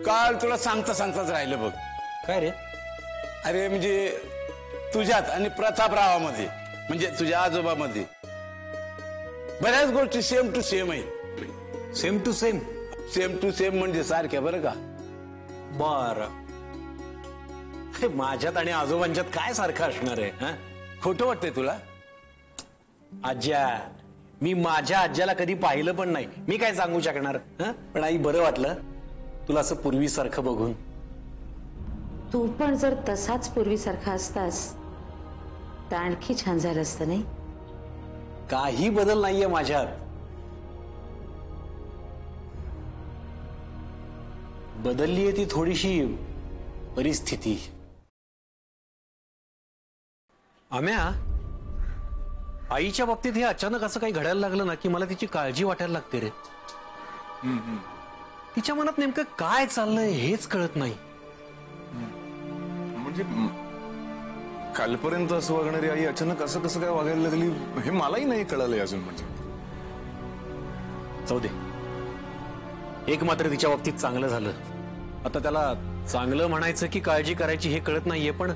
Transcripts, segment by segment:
काल तुला सांगताच राहिलं बघ. काय रे? अरे म्हणजे तुझ्यात आणि प्रतापरावामध्ये म्हणजे तुझ्या आजोबामध्ये बऱ्याच गोष्टी सेम टू सेम आहेत. Same to same? Same to same म्हणजे सारख्या बरं का. बर, माझ्यात आणि आजोबांच्यात काय सारखं असणार आहे? खोटं वाटतंय तुला? आज्या, मी माझ्या आज्याला कधी पाहिलं पण नाही, मी काय सांगू शकणार? पण आई बरं वाटलं तुला असं पूर्वीसारखं बघून. तू पण जर तसाच पूर्वीसारखा असतास तर आणखी छान झालं असतं नाही? काही बदल नाहीये माझ्यात. बदललीये ती थोडीशी परिस्थिती. आम्या, आईच्या बाबतीत हे अचानक असं काही घडायला लागलं ना की मला तिची काळजी वाटायला लागते रे. तिच्या मनात नेमकं काय चाललंय हेच कळत नाही. म्हणजे कालपर्यंत असं वागणारी आई अचानक असं कसं काय वागायला लागली हे मलाही नाही कळालंय अजून. म्हणजे जाऊ दे, एक मात्र तिच्या बाबतीत चांगलं झालं. आता त्याला चांगलं म्हणायचं की काळजी करायची हे कळत नाहीये, पण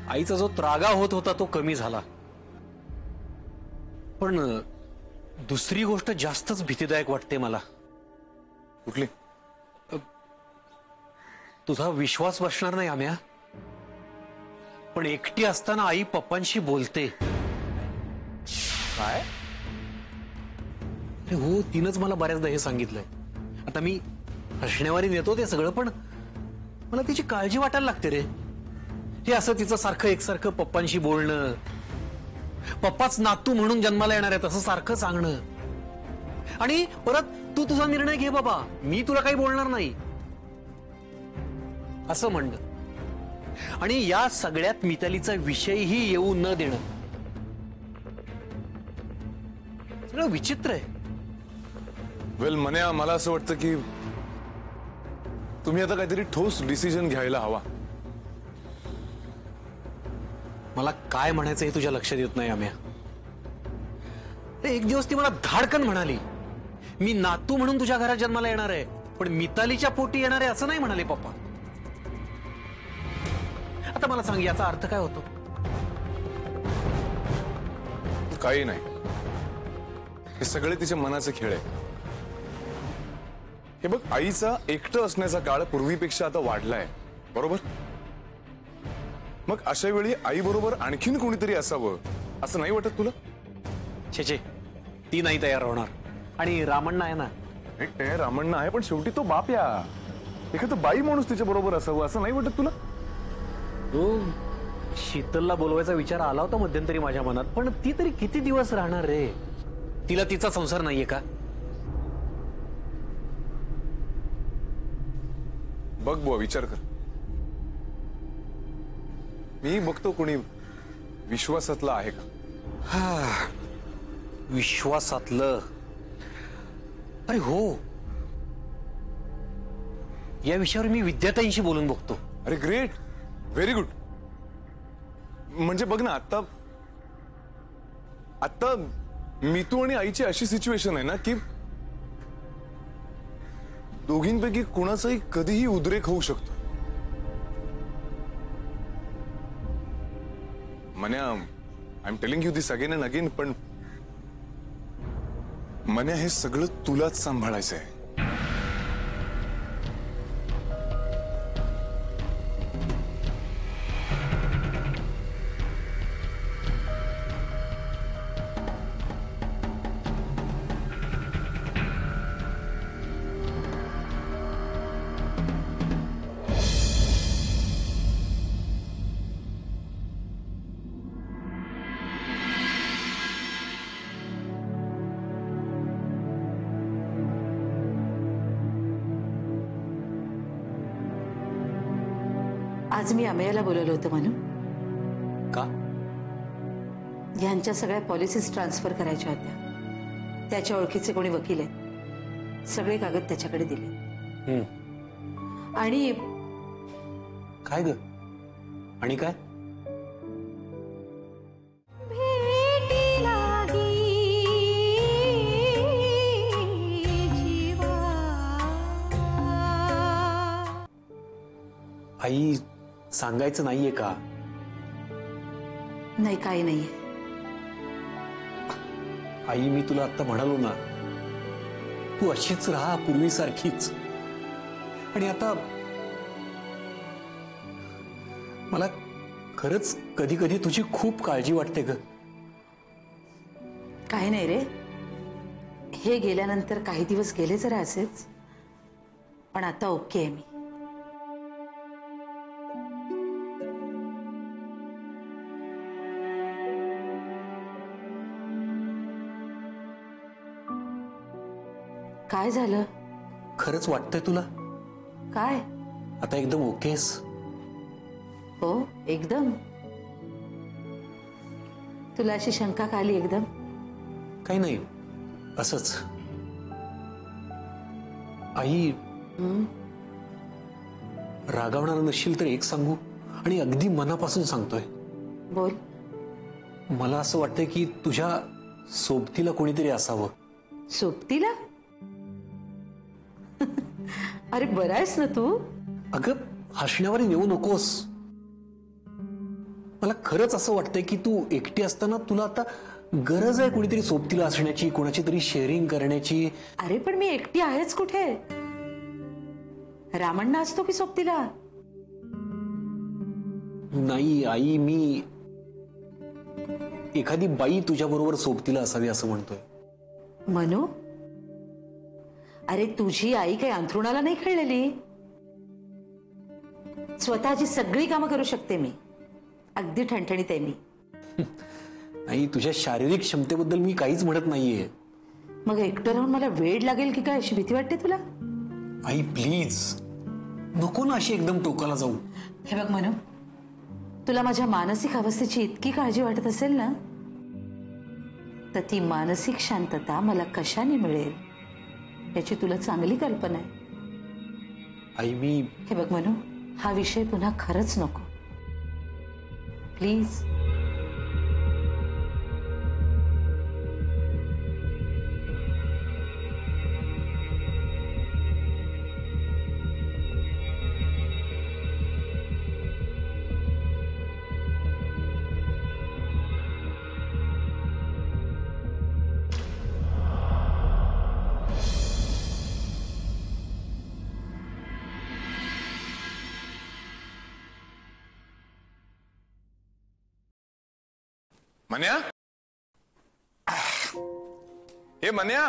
आईचा जो त्रागा होत होता तो कमी झाला. पण दुसरी गोष्ट जास्तच भीतीदायक वाटते मला. कुठली? तुझा विश्वास बसणार नाही आम्या, पण एकटी असताना आई पप्पांशी बोलते. काय? हो, तिनंच मला बऱ्याचदा हे सांगितलंय. आता मी हसण्यावारी नेतो ते सगळं, पण मला तिची काळजी वाटायला लागते रे. हे असं तिचं सारखं एकसारखं पप्पांशी बोलणं, पप्पाच नातू म्हणून जन्माला येणार आहे तसं सारखं सांगणं, आणि परत तू तुझा निर्णय घे बाबा, मी तुला काही बोलणार नाही असं म्हणणं. आणि या सगळ्यात मितालीचा विषयही येऊ न देणं सगळं विचित्र आहे. वेल मन्या, मला असं वाटतं की तुम्ही आता काहीतरी ठोस डिसिजन घ्यायला हवा. मला काय म्हणायचं हे तुझ्या लक्षात येत नाही आम्या. एक दिवस ती मला धाडकन म्हणाली, मी नातू म्हणून तुझ्या घरात जन्माला येणार आहे, पण मितालीच्या पोटी येणार आहे असं नाही म्हणाले पप्पा. आता मला सांग, याचा अर्थ काय होतो? काही नाही, हे सगळे तिच्या मनाचे खेळ आहे. हे बघ, आईचा एकटं असण्याचा काळ पूर्वीपेक्षा आता वाढलाय, बरोबर? मग अशा वेळी आई बरोबर आणखीन कोणीतरी असावं असं नाही वाटत तुला? छे, ती नाही तयार होणार. आणि रामण्णा आहे ना? ते रामण्णा आहे, पण शेवटी तो बाप या. एखादं बाई माणूस तिच्या बरोबर असावं असं नाही वाटत तुला? हो, शीतलला बोलवायचा विचार आला होता मध्यंतरी माझ्या मनात, पण ती तरी किती दिवस राहणार रे? तिला तिचा संसार नाहीये का? बघ बुवा, विचार कर. मी बघतो कोणी विश्वासातलं आहे का? विश्वासातलं? अरे हो, या विषयावर मी विद्याताईंशी बोलून बघतो. अरे ग्रेट, व्हेरी गुड. म्हणजे बघ ना, आता मितू आणि आईची अशी सिच्युएशन आहे ना की दोघींपैकी कोणाचाही कधीही उद्रेक होऊ शकतो. Manya I am telling you this again and again, पण मन्या हे सगळं तुलाच सांभाळायचंय. आज मी अमेयाला बोलवलं होतं म्हणून. का? ह्यांच्या सगळ्या पॉलिसीज ट्रान्सफर करायच्या होत्या. त्याच्या ओळखीचे कोणी वकील आहेत, सगळे कागद त्याच्याकडे दिले. आणि काय ग? आणि काय? आई, सांगायचं नाहीये का? नाही, काही नाहीये. आई, मी तुला आता म्हणालो ना, तू अशीच राहा पूर्वीसारखीच. आणि आता मला खरंच कधी कधी तुझी खूप काळजी वाटते ग. काही नाही रे, हे गेल्यानंतर काही दिवस गेले जरा असेच, पण आता ओके आहे मी. काय झालं? खरंच वाटतंय तुला काय? आता एकदम ओकेस? हो, एकदम. तुला अशी शंका का आली एकदम? काही नाही, असंच. आई, रागावणार नसशील तर एक सांगू, आणि अगदी मनापासून सांगतोय. बोल. मला असं वाटतंय की तुझ्या सोबतीला कोणीतरी असावं. सोबतीला? अरे बरा आहेस ना तू? अगं, हसण्यावर येऊ नकोस. मला खरंच असं वाटतंय की तू एकटी असताना तुला आता गरज आहे कोणीतरी सोबतीला असण्याची, कोणाची तरी शेअरिंग करण्याची. अरे पण मी एकटी आहेच कुठे? रामण्णा असतो की सोबतीला? नाही आई, मी एखादी बाई तुझ्या बरोबर सोबतीला असावी असं म्हणतोय. मनू, अरे तुझी आई काही अंथरुणाला नाही खेळलेली. स्वतःची सगळी कामं करू शकते मी. अगदी ठणठणीत आहे मी. नाही, तुझ्या शारीरिक क्षमतेबद्दल मी काहीच म्हणत नाहीये. मग एकटं राहून मला वेळ लागेल की काय अशी भीती वाटते तुला? आई प्लीज, नको ना अशी एकदम टोकाला जाऊ. हे बघ मनू, तुला माझ्या मानसिक अवस्थेची इतकी काळजी वाटत असेल ना, तर ती मानसिक शांतता मला कशाने मिळेल याची तुला चांगली कल्पना आहे. आई, मी हे बघ मनू, हा विषय पुन्हा खरंच नको प्लीज. मन्या, हे मन्या,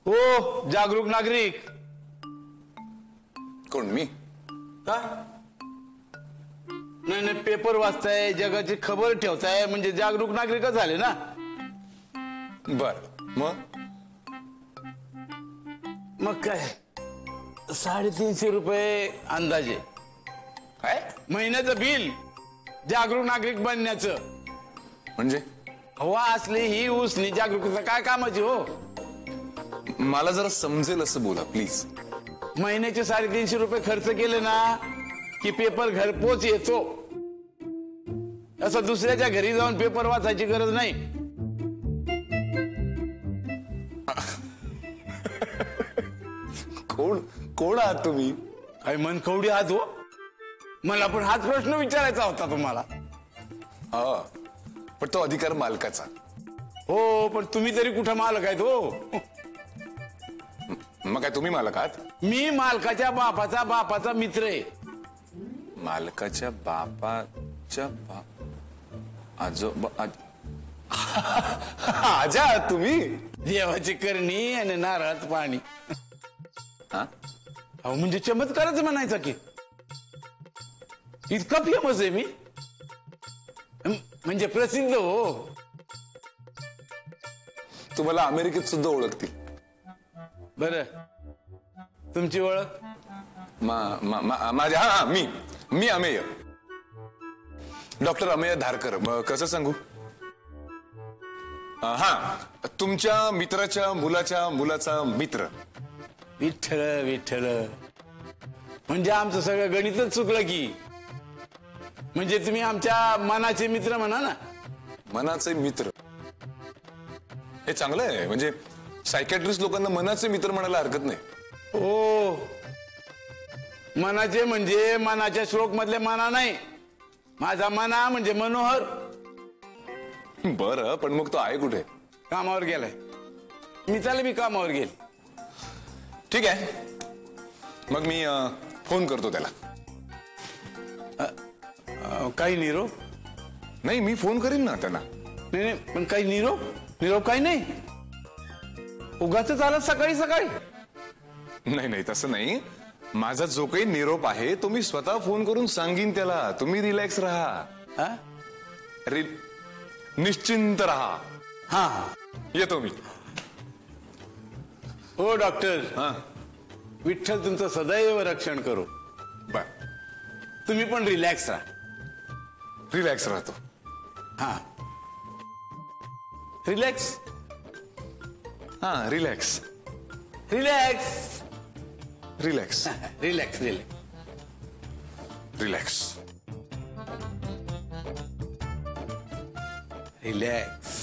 हो जागरूक नागरिक. कोण? मी? का? नाही, पेपर वाचताय, जगाची खबर ठेवताय, म्हणजे जागरूक नागरिकच झाले ना. बर, मग काय, 350 रुपये अंदाजे काय महिन्याचं बिल जागरूक नागरिक बनण्याचं. म्हणजे? हवा असली ही उसनी जागरूकता काय कामाची हो? मला जरा समजेल असं बोला प्लीज. महिन्याचे 350 रुपये खर्च केले ना की पेपर घरपोच येतो. असं दुसऱ्याच्या घरी जाऊन पेपर वाचायची गरज नाही. कोण आहात तुम्ही? काय मनकवडी आहात हो? मला पण हाच प्रश्न विचारायचा होता तुम्हाला. हा, पण तो अधिकार मालकाचा. हो, पण तुम्ही तरी कुठं मालक आहेत हो? मग काय तुम्ही मालक आहात? मी मालकाच्या बापाचा मित्र आहे. मालकाच्या बापाच्या आजोबा आजा आहात तुम्ही? देवाची करणी आणि नारळाचं पाणी. हा? अहो म्हणजे चमत्कारच म्हणायचा की. इतका फेमस आहे मी, म्हणजे प्रसिद्ध हो. तुम्हाला अमेरिकेत सुद्धा ओळखतील. बर, तुमची ओळख? माझ्या हा मी अमेय, डॉक्टर अमेय धारकर. कसं सांगू? हा, तुमच्या मित्राच्या मुलाचा मित्र. विठ्ठल विठ्ठल, म्हणजे आमचं सगळं गणितच चुकलं की. म्हणजे तुम्ही आमच्या मनाचे मित्र म्हणा ना. मनाचे मित्र हे चांगलं आहे. म्हणजे सायकॅट्रिस्ट लोकांना मनाचे मित्र म्हणायला हरकत नाही. हो, मनाचे म्हणजे मनाच्या श्लोक मधले मना नाही. माझा मना म्हणजे मनोहर. बरं, पण मग तो आहे कुठे? कामावर गेलाय. मी चाले मी कामावर गेल. ठीक आहे, मग मी फोन करतो त्याला. काही निरोप? नाही, मी फोन करीन ना त्यांना. नाही, पण काही निरोप काही नाही. उगाच आला सकाळी सकाळी. नाही, तसं नाही. माझा जो काही निरोप आहे तो मी स्वतः फोन करून सांगीन त्याला. तुम्ही रिलॅक्स राहा. निश्चिंत राहा. हा, येतो मी. हो डॉक्टर. हा, विठ्ठल तुमचं सदैव रक्षण करो. बर. तुम्ही पण रिलॅक्स राहा. रिलॅक्स राहतो. हा, रिलॅक्स. हा, relax relax relax relax relax relax relax.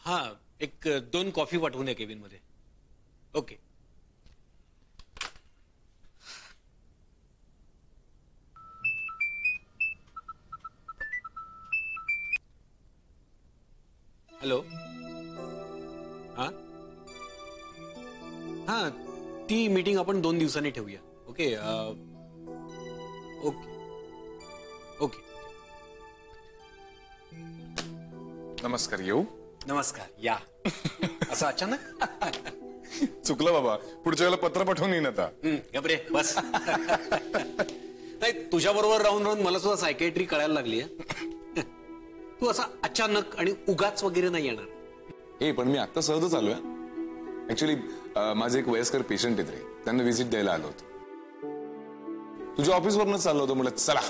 हा, एक 2 कॉफी पाठवून द्या केबिन मध्ये. ओके. हॅलो. हा हा, ती मीटिंग आपण 2 दिवसांनी ठेवूया. ओके. Okay okay. नमस्कार. येऊ? नमस्कार, या. असं अचानक? चुकलं बाबा. पुढच्या वेळेला पत्र पाठवून येईन आता. गबरे बस. नाही, तुझ्या बरोबर राहून राहून मला सुद्धा सायकॅट्री कळायला लागली. तू असा अचानक आणि उगाच वगैरे नाही येणार. हे पण मी आता सहजच आलोय. ऍक्च्युली माझे एक वयस्कर पेशंट आहेत रे, त्यांना व्हिजिट द्यायला आलो होतो. तुझ्या ऑफिसवरनच चाललो होतो. म्हणलं चला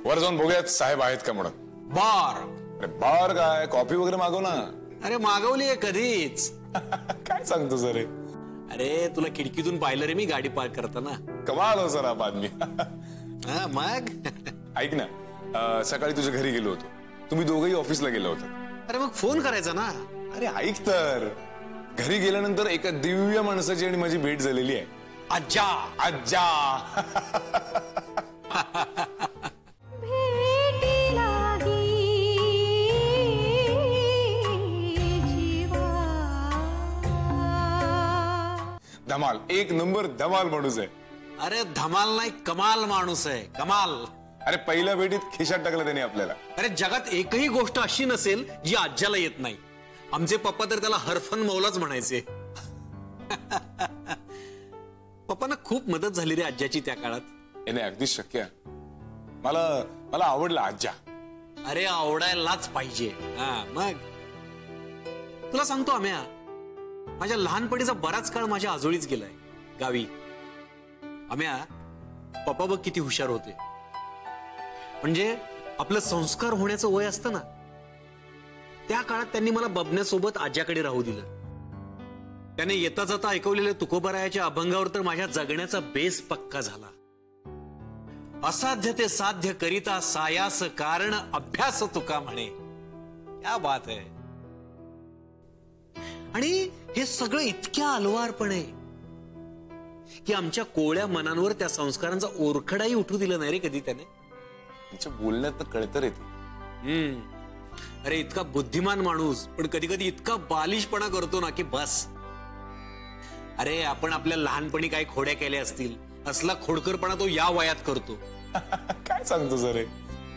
वर जाऊन बघूयात साहेब आहेत का म्हणून. बार. अरे बार काय, कॉफी वगैरे मागव ना. अरे मागवली कधीच. काय सांगतो सर? अरे तुला खिडकीतून पाहिलं रे मी गाडी पार्क करताना. कमाल हो सर हा बातमी. हा, मग ऐक ना, सकाळी तुझ्या घरी गेलो होतो. तुम्ही दोघंही ऑफिसला गेलो होता. अरे मग फोन करायचा ना. अरे ऐक तर, घरी गेल्यानंतर एका दिव्य माणसाची आणि माझी भेट झालेली आहे. आज्जा. आज्जा. धमाल, एक नंबर धमाल माणूस आहे. अरे धमाल नाही, कमाल माणूस आहे. कमाल. अरे पहिल्या भेटीत खिशात टाकलं त्याने आपल्याला. अरे जगात एकही गोष्ट अशी नसेल जी आज्याला येत नाही. आमचे पप्पा तर त्याला हरफन मौलाच म्हणायचे. पप्पांना खूप मदत झाली रे आज्याची त्या काळात. हे नाही, अगदीच शक्य आहे. मला आवडला आज्या. अरे आवडायलाच पाहिजे. हा, मग तुला सांगतो आम्या, माझ्या लहानपणीचा बराच काळ माझ्या आजोळीच गेलाय गावी. आम्या, पप्पा बघ किती हुशार होते. म्हणजे आपलं संस्कार होण्याचं वय असतं ना, त्या काळात त्यांनी मला बबण्यासोबत आज्याकडे राहू दिलं. त्याने येता जाता ऐकवलेल्या तुकोबारायाच्या अभंगावर तर माझ्या जगण्याचा बेस पक्का झाला. असाध्य ते साध्य करिता सायास कारण अभ्यास तुका म्हणे. क्या बात आहे. आणि हे सगळं इतक्या अलवारपणे की आमच्या कोवळ्या मनांवर त्या संस्कारांचा ओरखडाही उठू दिला नाही रे कधी त्याने. तिच्या बोलण्यात कळतं रे ते. अरे इतका बुद्धिमान माणूस पण कधी कधी इतका बालिशपणा करतो ना की बस. अरे आपण आपल्या लहानपणी काय खोड्या केल्या असतील असला खोडकरपणा तो या वयात करतो. काय सांगतो सर.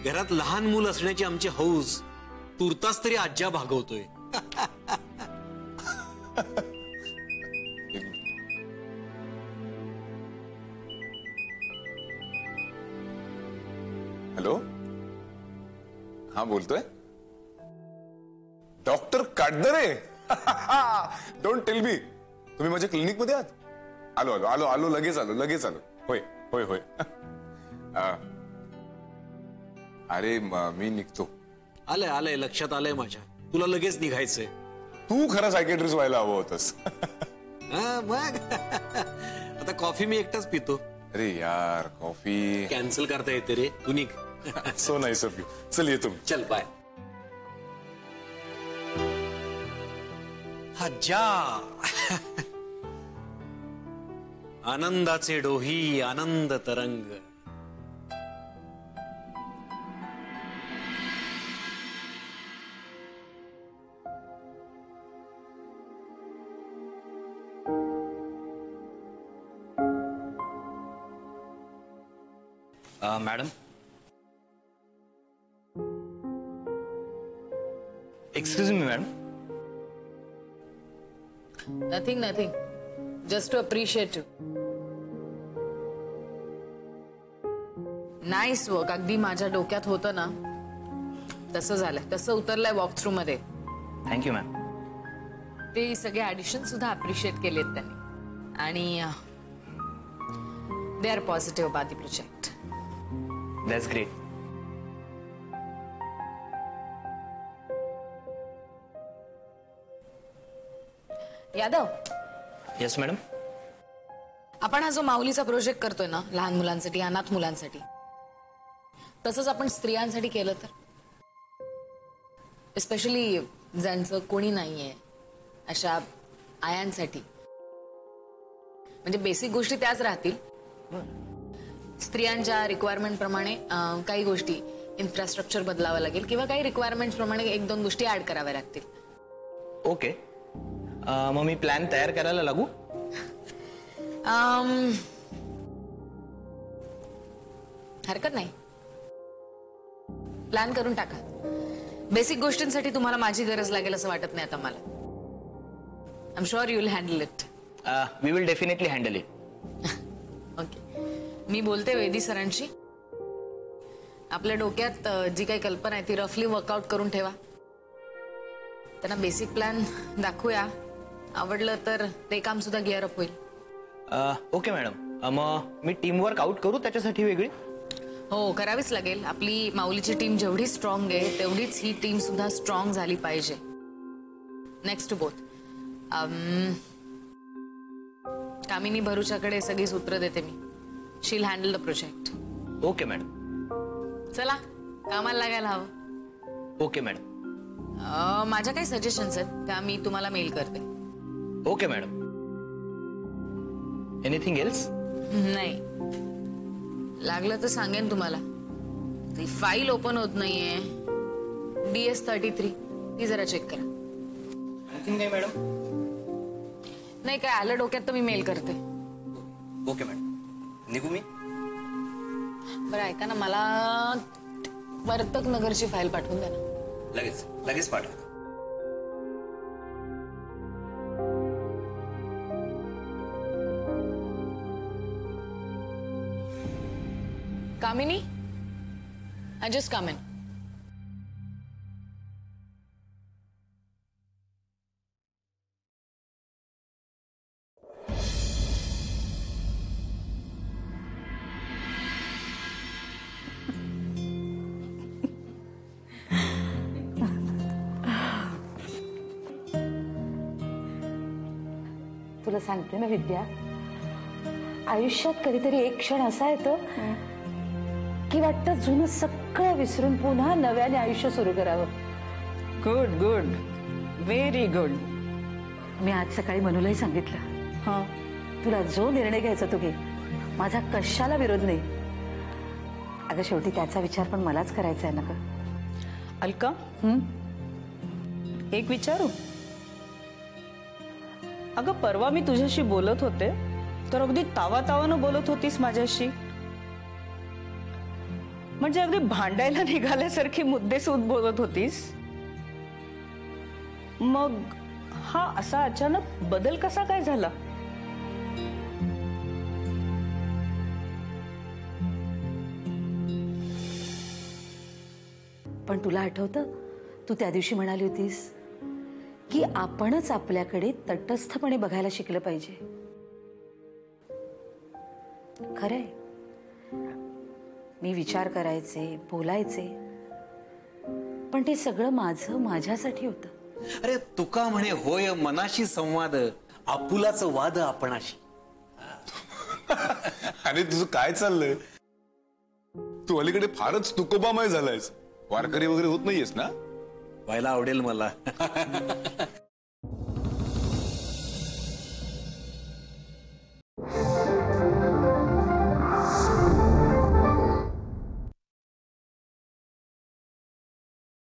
घरात लहान मूल असण्याची आमची हौस तुर्तास तरी आज्या भागवतोय. हॅलो, हा बोलतोय doctor Katdare. Don't tell me. तुम्ही माझ्या क्लिनिक मध्ये आहात. आलो आलो आलो आलो लगेच आलो लगेच आलो. होय होय होय. अरे मी निघतो. आलंय आलंय लक्षात आलंय माझ्या. तुला लगेच निघायचंय. तू खरं सायकेट्रिस्ट व्हायला हवं होतस. मग आता कॉफी मी एकटाच पितो. अरे यार कॉफी कॅन्सल करता येते रे. तू निघ. So nice of you. चल येतो. चल बाय. हज्जा आनंदाचे डोही आनंद तरंग. Madam, excuse me madam. Nothing. Just to appreciate you. Nice work. अगदी माझ्या डोक्यात होतं ना तसं झालंय. तसं उतरलंय वॉक थ्रू मध्ये. Thank you ma'am. ते सगळे ऍडिशन सुद्धा अप्रिशिएट केलेत त्यांनी. आणि they are positive about the project. That's great. Yadav, yes madam. आपण हा जो माऊलीचा प्रोजेक्ट करतोय ना लहान मुलांसाठी, अनाथ मुलांसाठी, तसंच आपण स्त्रियांसाठी केलं तर, एस्पेशली ज्यांचं कोणी नाहीये अशा आयांसाठी. म्हणजे बेसिक गोष्टी त्याच राहतील. स्त्रियांच्या रिक्वायरमेंट प्रमाणे काही गोष्टी इन्फ्रास्ट्रक्चर बदलावं लागेल किंवा काही रिक्वायरमेंट प्रमाणे 1-2 गोष्टी ऍड कराव्या लागतील. ओके. मग मी प्लॅन तयार करायला लागू? हरकत नाही. प्लॅन करून टाका. बेसिक गोष्टींसाठी तुम्हाला माझी गरज लागेल असं वाटत नाही आता मला. I am sure you will handle it. We will definitely handle it. Okay. मी बोलते वेदी सरांशी. आपल्या डोक्यात जी काही कल्पना आहे ती रफली वर्कआउट करून ठेवा. त्यांना बेसिक प्लॅन दाखवूया. आवडलं तर ते काम सुद्धा गिअर अप होईल. Okay madam. मग मी टीम वर्क आउट करू त्याच्यासाठी वेगळी? हो, करावीच लागेल. आपली माऊलीची टीम जेवढी स्ट्रॉंग आहे तेवढीच ही टीम सुद्धा स्ट्रॉंग झाली पाहिजे. Next to both. कामिनी भरूच्याकडे सगळी सूत्र देते मी. She will handle the project. Okay madam. चला कामाला लागायला हवं. Okay madam. माझ्या काही सजेशन्स आहेत त्या मी तुम्हाला मेल करते. Okay madam. Anything else? नाही, लागलं तर सांगेन तुम्हाला. ती फाईल ओपन होत नाहीये DS33. ती जरा चेक करा. एनिथिंग नाही मॅडम? नाही, काय आलं डोक्यात तर मी मेल करते. Okay madam. निघू मी? बरं ऐका ना, मला वर्तक नगरची फाईल पाठवून द्या ना. लगेच लगेच पाठव. कामिनी, I just come in. तुला सांगते ना विद्या, आयुष्यात कधीतरी एक क्षण असा येतो की वाटतं जुनं सगळं विसरून पुन्हा नव्याने आयुष्य सुरू करावं. Good good, very good. मी आज सकाळी मनूलाही सांगितलं, हा, तुला जो निर्णय घ्यायचा तो घे, माझा कशाला विरोध नाही. अगं शेवटी त्याचा विचार पण मलाच करायचा आहे ना ग. अलका, एक विचारू? अगं परवा मी तुझ्याशी बोलत होते तर अगदी तावातावानं बोलत होतीस माझ्याशी. म्हणजे अगदी भांडायला निघाल्यासारखी मुद्देसूद बोलत होतीस. मग हा असा अचानक बदल कसा काय झाला? पण तुला आठवतं, तू त्या दिवशी म्हणाली होतीस की आपणच आपल्याकडे तटस्थपणे बघायला शिकलं पाहिजे. खरंय, मी विचार करायचे, बोलायचे, पण ते सगळं माझ्यासाठी होतं. अरे तुका म्हणे होय मनाशी संवाद, आपुलाचं वाद आपणाशी. अरे तुझं काय चाललंय? तू अलीकडे फारच तुकोबामय झालायस. वारकरी वगैरे होत नाहीयेस ना? व्हायला आवडेल मला.